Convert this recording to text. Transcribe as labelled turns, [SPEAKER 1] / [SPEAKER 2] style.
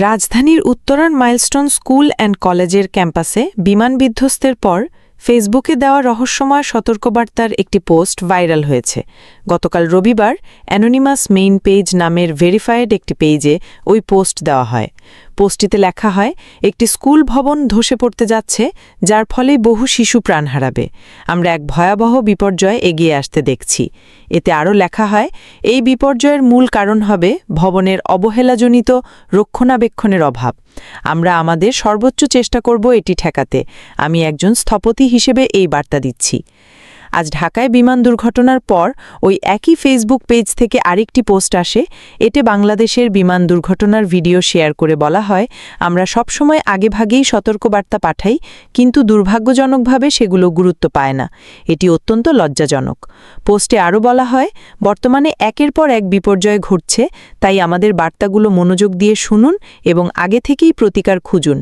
[SPEAKER 1] রাজধানীর উত্তরার milestone school and কলেজের ক্যাম্পাসে বিমান বিধ্বস্তের পর ফেসবুকে দেওয়া রহস্যময় সতর্কবার্তার একটি পোস্ট ভাইরাল হয়েছে। গতকাল রবিবার অ্যানোনিমাস মেইন পেজ নামের ভেরিফায়েড একটি পেজে ওই পোস্ট দেওয়া হয়। পোস্টটিতে লেখা হয়, একটি স্কুল ভবন ধসে পড়তে যাচ্ছে, যার ফলে বহু শিশু প্রাণ হারাবে। আমরা এক ভয়াবহ বিপর্যয় এগিয়ে আসতে দেখছি। এতে আরও লেখা হয়, এই বিপর্যয়ের মূল কারণ হবে ভবনের অবহেলাজনিত রক্ষণাবেক্ষণের অভাব। আমরা আমাদের সর্বোচ্চ চেষ্টা করব এটি ঠেকাতে। আমি একজন স্থপতি হিসেবে এই বার্তা দিচ্ছি। আজ ঢাকায় বিমান দুর্ঘটনার পর ওই একই ফেসবুক পেজ থেকে আরেকটি পোস্ট আসে। এতে বাংলাদেশের বিমান দুর্ঘটনার ভিডিও শেয়ার করে বলা হয়, আমরা সবসময় আগেভাগেই সতর্কবার্তা পাঠাই, কিন্তু দুর্ভাগ্যজনকভাবে সেগুলো গুরুত্ব পায় না। এটি অত্যন্ত লজ্জাজনক। পোস্টে আরও বলা হয়, বর্তমানে একের পর এক বিপর্যয় ঘটছে, তাই আমাদের বার্তাগুলো মনোযোগ দিয়ে শুনুন এবং আগে থেকেই প্রতিকার খুঁজুন।